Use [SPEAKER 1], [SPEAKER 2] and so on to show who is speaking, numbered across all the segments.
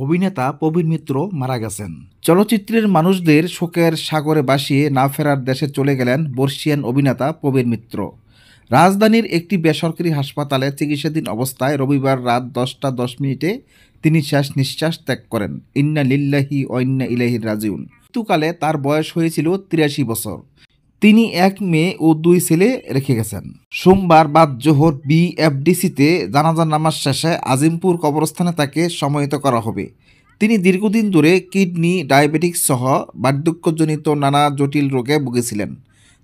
[SPEAKER 1] অভিনেতা প্রবীর মিত্র মারা গেছেন। চলচ্চিত্রের মানুষদের শোকের সাগরে ভাসিয়ে না ফেরার দেশে চলে গেলেন বর্ষিয়ান অভিনেতা প্রবীর মিত্র। রাজধানীর একটি বেসরকারি হাসপাতালে চিকিৎসাধীন অবস্থায় রবিবার রাত 10টা 10 মিনিটে তিনি শেষ নিঃশ্বাস ত্যাগ করেন। ইন্না লিল্লাহি ওয়া ইন্না ইলাইহি রাজিউন। মৃত্যুকালে তার বয়স হয়েছিল 83 বছর। তিনি এক মেয়ে ও 2 ছেলে রেখে গেছেন। সোমবার বাদ জোহর বিএফডিসিতে জানাজার নামাজ শেষে আজিমপুর কবরস্থানে তাকে সমাহিত করা হবে। তিনি দীর্ঘদিন ধরে কিডনি, ডায়াবেটিস সহ বার্ধক্যজনিত নানা জটিল রোগে ভুগেছিলেন।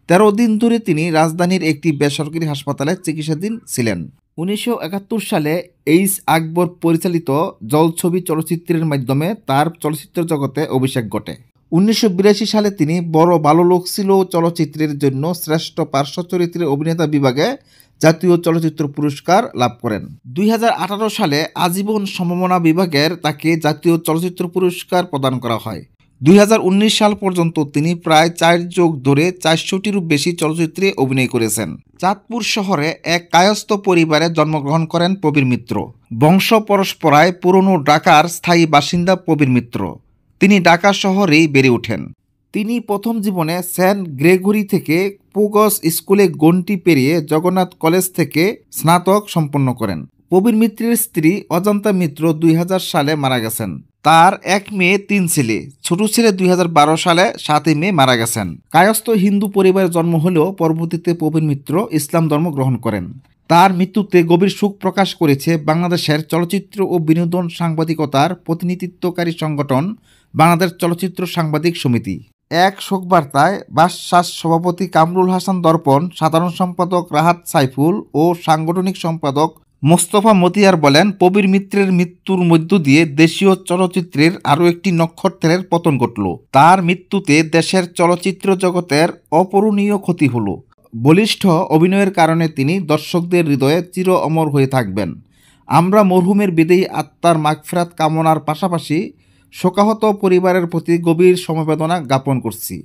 [SPEAKER 1] 13 দিন ধরে তিনি রাজধানীর একটি বেসরকারি হাসপাতালে চিকিৎসাধীন ছিলেন। 1971 সালে এইচ আকবর পরিচালিত জলছবি চলচ্চিত্রের মাধ্যমে তার চলচ্চিত্র জগতে অভিষেক ঘটে। 1982 সালে তিনি বড় ভালো লোক ছিল চলচ্চিত্রের জন্য শ্রেষ্ঠ পার্শ্ব চরিত্রের অভিনেতা বিভাগে জাতীয় চলচ্চিত্র পুরস্কার লাভ করেন। 2018 সালে আজীবন সম্মাননা বিভাগের তাকে জাতীয় চলচ্চিত্র পুরস্কার প্রদান করা হয়। 2019 সাল পর্যন্ত তিনি প্রায় 4 যুগ ধরে 400টিরও বেশি চলচ্চিত্রে অভিনয় করেছেন। চাঁদপুর শহরে এক কায়স্থ পরিবারে জন্মগ্রহণ করেন প্রবীর মিত্র। বংশ পরম্পরায় পুরনো ঢাকার স্থায়ী বাসিন্দা প্রবীর মিত্র। তিনি ঢাকা শহরেই বেড়ে ওঠেন। তিনি প্রথম জীবনে সেন্ট গ্রেগরি থেকে পুগস স্কুলে গণ্ডি পেরিয়ে জগন্নাথ কলেজ থেকে স্নাতক সম্পন্ন করেন। প্রবীর মিত্রের স্ত্রী অজন্তা মিত্র 2000 সালে মারা গেছেন। তার এক মেয়ে 3 ছেলে। ছোট ছেলে 2012 সালে 7 মে মারা গেছেন। কায়স্থ হিন্দু পরিবারে জন্ম হলেও পরবর্তীতে প্রবীর মিত্র ইসলাম ধর্ম গ্রহণ করেন। তার মৃত্যুতে গভীর শোক প্রকাশ করেছে বাংলাদেশের চলচ্চিত্র ও বিনোদন সাংবাদিকতার প্রতিনিধিত্বকারী সংগঠন বাংলাদেশ চলচ্চিত্র সাংবাদিক সমিতি। এক শোকবার্তায় বাসসাস সভাপতি কামরুল হাসান দর্পণ, সাধারণ সম্পাদক রাহাত সাইফুল ও সাংগঠনিক সম্পাদক মোস্তফা মতিয়ার বলেন, প্রবীর মিত্রের মৃত্যুর মধ্য দিয়ে দেশীয় চলচ্চিত্রের আরও একটি নক্ষত্রের পতন ঘটল। তার মৃত্যুতে দেশের চলচ্চিত্র জগতের অপূরণীয় ক্ষতি হল। বলিষ্ঠ অভিনয়ের কারণে তিনি দর্শকদের হৃদয়ে চির অমর হয়ে থাকবেন। আমরা মরহুমের বিদেয়ী আত্মার মাগফিরাত কামনার পাশাপাশি শোকাহত পরিবারের প্রতি গভীর সমবেদনা জ্ঞাপন করছি।